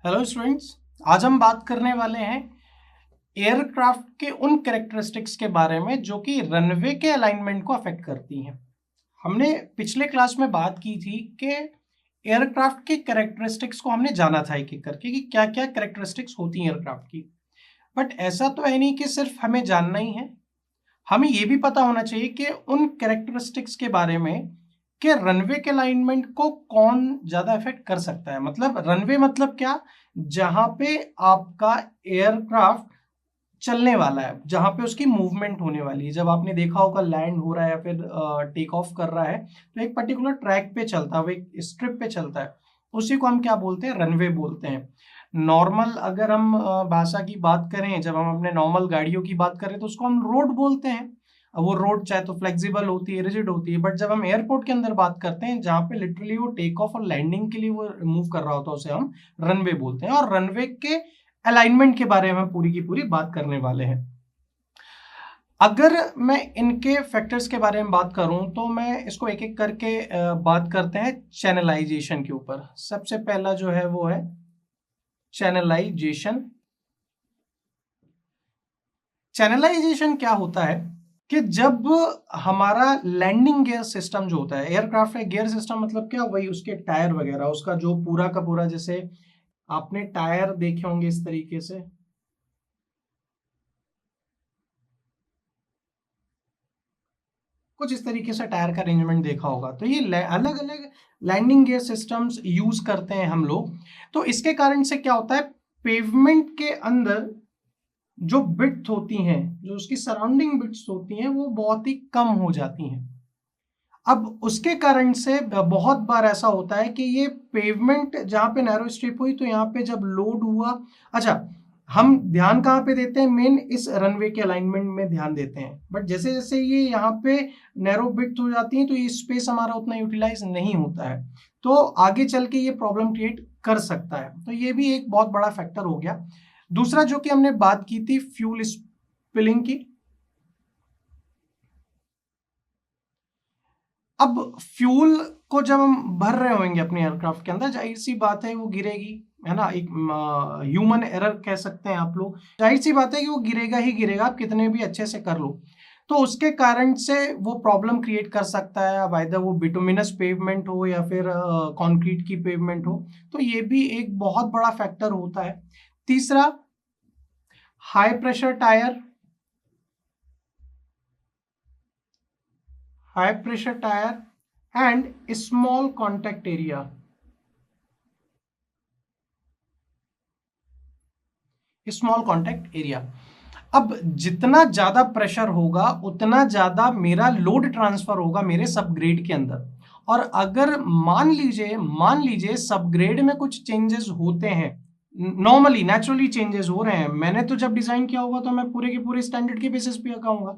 Hello students, आज हम बात करने वाले हैं एयरक्राफ्ट के उन कैरेक्टरिस्टिक्स के बारे में जो कि रनवे के अलाइनमेंट को अफेक्ट करती हैं। हमने पिछले क्लास में बात की थी कि एयरक्राफ्ट की कैरेक्टरिस्टिक्स को हमने जाना था एक एक करके कि क्या क्या कैरेक्टरिस्टिक्स होती हैं एयरक्राफ्ट की। बट ऐसा तो है नहीं कि सिर्फ हमें जानना ही है, हमें ये भी पता होना चाहिए कि उन कैरेक्टरिस्टिक्स के बारे में कि रनवे के अलाइनमेंट को कौन ज़्यादा अफेक्ट कर सकता है। मतलब रनवे मतलब क्या, जहाँ पे आपका एयरक्राफ्ट चलने वाला है, जहाँ पे उसकी मूवमेंट होने वाली है। जब आपने देखा होगा लैंड हो रहा है या फिर टेक ऑफ कर रहा है तो एक पर्टिकुलर ट्रैक पे चलता है, वो एक स्ट्रिप पे चलता है, उसी को हम क्या बोलते हैं, रनवे बोलते हैं। नॉर्मल अगर हम भाषा की बात करें, जब हम अपने नॉर्मल गाड़ियों की बात करें तो उसको हम रोड बोलते हैं। अब वो रोड चाहे तो फ्लेक्सिबल होती है, रिजिड होती है, बट जब हम एयरपोर्ट के अंदर बात करते हैं जहाँ पे लिटरली वो टेक ऑफ और लैंडिंग के लिए वो मूव कर रहा होता है, उसे हम रनवे बोलते हैं। और रनवे के अलाइनमेंट के बारे में हम पूरी की पूरी बात करने वाले हैं। अगर मैं इनके फैक्टर्स के बारे में बात करूं तो मैं इसको एक एक करके बात करते हैं चैनलाइजेशन के ऊपर। सबसे पहला जो है वो है चैनलाइजेशन। चैनलाइजेशन क्या होता है कि जब हमारा लैंडिंग गियर सिस्टम जो होता है, एयरक्राफ्ट का गियर सिस्टम मतलब क्या, वही उसके टायर वगैरह, उसका जो पूरा का पूरा, जैसे आपने टायर देखे होंगे इस तरीके से, कुछ इस तरीके से टायर का अरेंजमेंट देखा होगा। तो ये अलग अलग लैंडिंग गियर सिस्टम्स यूज करते हैं हम लोग। तो इसके कारण से क्या होता है, पेवमेंट के अंदर जो बिट्स होती हैं, जो उसकी सराउंडिंग बिट्स होती हैं, वो बहुत ही कम हो जाती हैं। अब उसके कारण से बहुत बार ऐसा होता है कि ये पेवमेंट जहाँ पे नैरो स्ट्रिप हुई तो यहाँ पे जब लोड हुआ, अच्छा हम ध्यान कहाँ पे देते हैं, मेन इस रनवे के अलाइनमेंट में ध्यान देते हैं। बट जैसे जैसे ये यहाँ पे नैरो बिट हो जाती है तो ये स्पेस हमारा उतना यूटिलाइज नहीं होता है, तो आगे चल के ये प्रॉब्लम क्रिएट कर सकता है। तो ये भी एक बहुत बड़ा फैक्टर हो गया। दूसरा जो कि हमने बात की थी फ्यूल स्पिलिंग की। अब फ्यूल को जब हम भर रहे होंगे अपने एयरक्राफ्ट के अंदर, जाहिर सी बात है वो गिरेगी, है ना। एक ह्यूमन एरर कह सकते हैं आप लोग। जाहिर सी बात है कि वो गिरेगा ही गिरेगा, आप कितने भी अच्छे से कर लो। तो उसके कारण से वो प्रॉब्लम क्रिएट कर सकता है। अब आइदर वो बिटुमिनस पेवमेंट हो या फिर कंक्रीट की पेवमेंट हो, तो ये भी एक बहुत बड़ा फैक्टर होता है। तीसरा, high pressure tyre. High pressure tyre and small contact area. Small contact area. अब जितना ज्यादा प्रेशर होगा उतना ज्यादा मेरा लोड ट्रांसफर होगा मेरे सबग्रेड के अंदर। और अगर मान लीजिए सबग्रेड में कुछ चेंजेस होते हैं, नॉर्मली नेचुरली चेंजेस हो रहे हैं, मैंने तो जब डिजाइन किया होगा तो मैं पूरे के पूरे स्टैंडर्ड के बेसिस पे लगाऊंगा।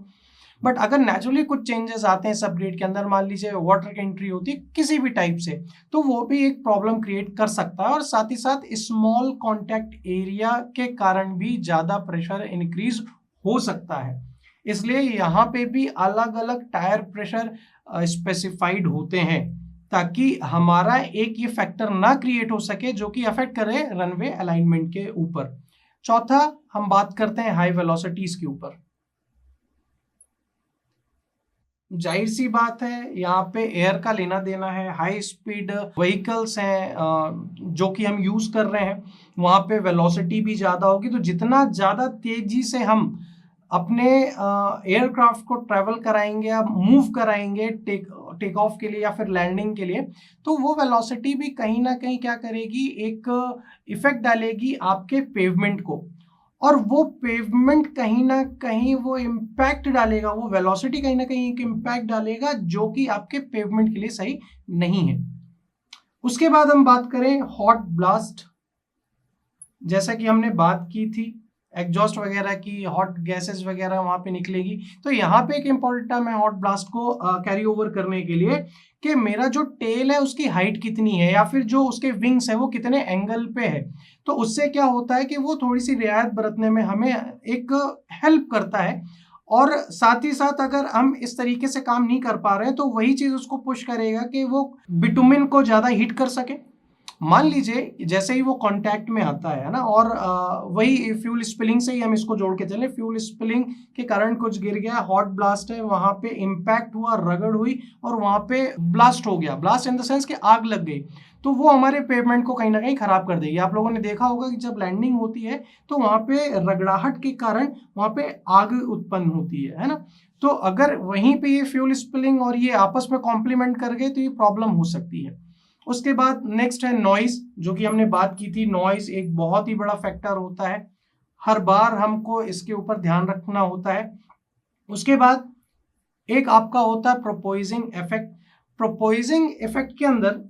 बट अगर नेचुरली कुछ चेंजेस आते हैं सबग्रेड के अंदर, मान लीजिए वाटर की एंट्री होती है किसी भी टाइप से, तो वो भी एक प्रॉब्लम क्रिएट कर सकता है। और साथ ही साथ स्मॉल कॉन्टैक्ट एरिया के कारण भी ज्यादा प्रेशर इंक्रीज हो सकता है। इसलिए यहाँ पे भी अलग अलग टायर प्रेशर स्पेसिफाइड होते हैं, ताकि हमारा एक ये फैक्टर ना क्रिएट हो सके जो कि अफेक्ट करे रनवे अलाइनमेंट के ऊपर। चौथा, हम बात करते हैं हाई वेलोसिटीज के ऊपर। जाहिर सी बात है यहाँ पे एयर का लेना देना है। हाई स्पीड व्हीकल्स हैं जो कि हम यूज कर रहे हैं, वहां पे वेलोसिटी भी ज्यादा होगी। तो जितना ज्यादा तेजी से हम अपने एयरक्राफ्ट को ट्रेवल कराएंगे या मूव कराएंगे टेक ऑफ के लिए या फिर लैंडिंग के लिए, तो वो वेलोसिटी भी कहीं ना कहीं क्या करेगी, एक इफेक्ट डालेगी आपके पेवमेंट को। और वो पेवमेंट कहीं ना कहीं वो इम्पैक्ट डालेगा, वो वेलोसिटी कहीं ना कहीं एक इम्पैक्ट डालेगा जो कि आपके पेवमेंट के लिए सही नहीं है। उसके बाद हम बात करें हॉट ब्लास्ट। जैसा कि हमने बात की थी एग्जॉस्ट वगैरह की, हॉट गैसेस वगैरह वहां पे निकलेगी। तो यहाँ पे एक इंपॉर्टेंट टर्म है हॉट ब्लास्ट को कैरी ओवर करने के लिए, कि मेरा जो टेल है उसकी हाइट कितनी है या फिर जो उसके विंग्स है वो कितने एंगल पे है। तो उससे क्या होता है कि वो थोड़ी सी रियायत बरतने में हमें एक हेल्प करता है। और साथ ही साथ अगर हम इस तरीके से काम नहीं कर पा रहे हैं तो वही चीज उसको पुश करेगा कि वो बिटुमिन को ज्यादा हीट कर सके। मान लीजिए जैसे ही वो कांटेक्ट में आता है ना, और वही फ्यूल स्पिलिंग से ही हम इसको जोड़ के चले, फ्यूल स्पिलिंग के कारण कुछ गिर गया, हॉट ब्लास्ट है, वहां पे इंपैक्ट हुआ, रगड़ हुई और वहां पे ब्लास्ट हो गया, ब्लास्ट इन द सेंस कि आग लग गई, तो वो हमारे पेवमेंट को कहीं ना कहीं खराब कर देगी। आप लोगों ने देखा होगा कि जब लैंडिंग होती है तो वहां पे रगड़ाहट के कारण वहां पे आग उत्पन्न होती है ना। तो अगर वहीं पे ये फ्यूल स्पिलिंग और ये आपस में कॉम्प्लीमेंट कर गए तो ये प्रॉब्लम हो सकती है। उसके बाद नेक्स्ट है नॉइज, जो कि हमने बात की थी। नॉइज एक बहुत ही बड़ा फैक्टर होता है, हर बार हमको इसके ऊपर ध्यान रखना होता है। उसके बाद एक आपका होता है प्रोपोइजिंग इफेक्ट। प्रोपोइजिंग इफेक्ट के अंदर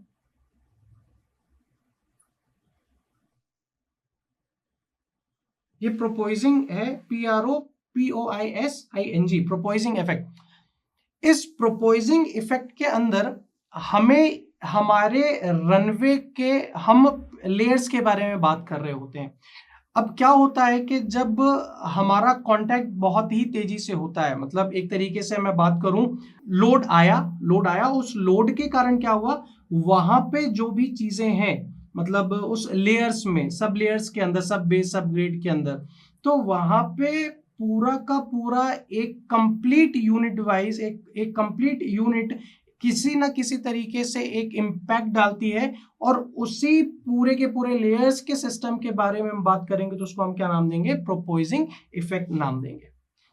ये प्रोपोइजिंग है, PROPOISING, प्रोपोइजिंग इफेक्ट। इस प्रोपोइजिंग इफेक्ट के अंदर हमें हमारे रनवे के हम लेयर्स के बारे में बात कर रहे होते हैं। अब क्या होता है कि जब हमारा कांटेक्ट बहुत ही तेजी से होता है, मतलब एक तरीके से मैं बात करूं, लोड आया, उस लोड के कारण क्या हुआ, वहां पे जो भी चीजें हैं, मतलब उस लेयर्स में, सब लेयर्स के अंदर, सब बेस, सब ग्रेड के अंदर, तो वहां पे पूरा का पूरा एक कंप्लीट यूनिट वाइज, एक कंप्लीट यूनिट किसी ना किसी तरीके से एक इम्पैक्ट डालती है, और उसी पूरे के पूरे लेयर्स के सिस्टम के बारे में हम बात करेंगे तो उसको हम क्या नाम देंगे, प्रोपोइजिंग इफेक्ट नाम देंगे।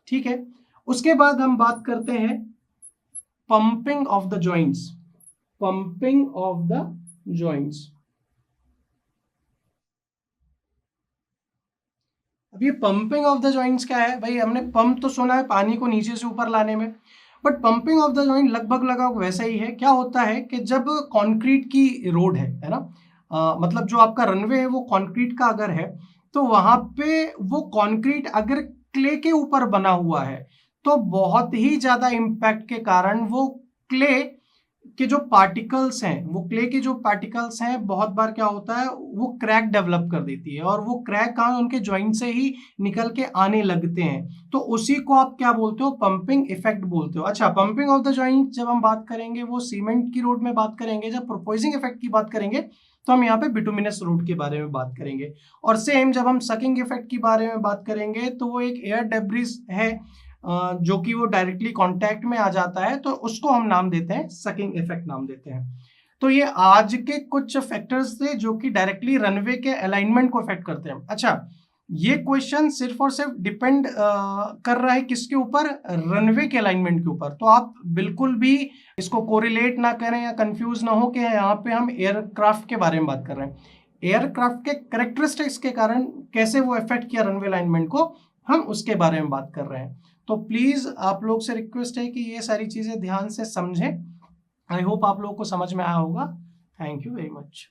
ठीक है। उसके बाद हम बात करते हैं pumping of the joints. Pumping of the joints, अब ये पंपिंग ऑफ द जॉइंट्स क्या है भाई? हमने पंप तो सुना है पानी को नीचे से ऊपर लाने में, but pumping of the joint लगभग वैसा ही है। क्या होता है कि जब कंक्रीट की रोड है ना, मतलब जो आपका रनवे है वो कंक्रीट का अगर है, तो वहां पे वो कंक्रीट अगर क्ले के ऊपर बना हुआ है तो बहुत ही ज्यादा इम्पैक्ट के कारण वो क्ले के जो पार्टिकल्स हैं, वो क्ले के जो पार्टिकल्स हैं, बहुत बार क्या होता है वो क्रैक डेवलप कर देती है, और वो क्रैक कहाँ, उनके जॉइंट से ही निकल के आने लगते हैं। तो उसी को आप क्या बोलते हो, पंपिंग इफेक्ट बोलते हो। अच्छा, पंपिंग ऑफ द जॉइंट जब हम बात करेंगे वो सीमेंट की रोड में बात करेंगे। जब प्रोपोइजिंग इफेक्ट की बात करेंगे तो हम यहाँ पे बिटुमिनस रोड के बारे में बात करेंगे। और सेम जब हम सकिंग इफेक्ट के बारे में बात करेंगे तो वो एक एयर डेब्रिस है, जो कि वो डायरेक्टली कांटेक्ट में आ जाता है, तो उसको हम नाम देते हैं सकिंग इफेक्ट नाम देते हैं। तो ये आज के कुछ फैक्टर्स थे जो कि डायरेक्टली रनवे के अलाइनमेंट को इफेक्ट करते हैं। अच्छा, ये क्वेश्चन सिर्फ और सिर्फ डिपेंड कर रहा है किसके ऊपर, रनवे के अलाइनमेंट के ऊपर। तो आप बिल्कुल भी इसको कोरिलेट ना करें या कंफ्यूज ना हो कि यहाँ पे हम एयरक्राफ्ट के बारे में बात कर रहे हैं। एयरक्राफ्ट के कैरेक्टरिस्टिक्स के कारण कैसे वो इफेक्ट किया रनवे अलाइनमेंट को, हम उसके बारे में बात कर रहे हैं। तो प्लीज आप लोग से रिक्वेस्ट है कि ये सारी चीजें ध्यान से समझें। आई होप आप लोगों को समझ में आया होगा। Thank you very much.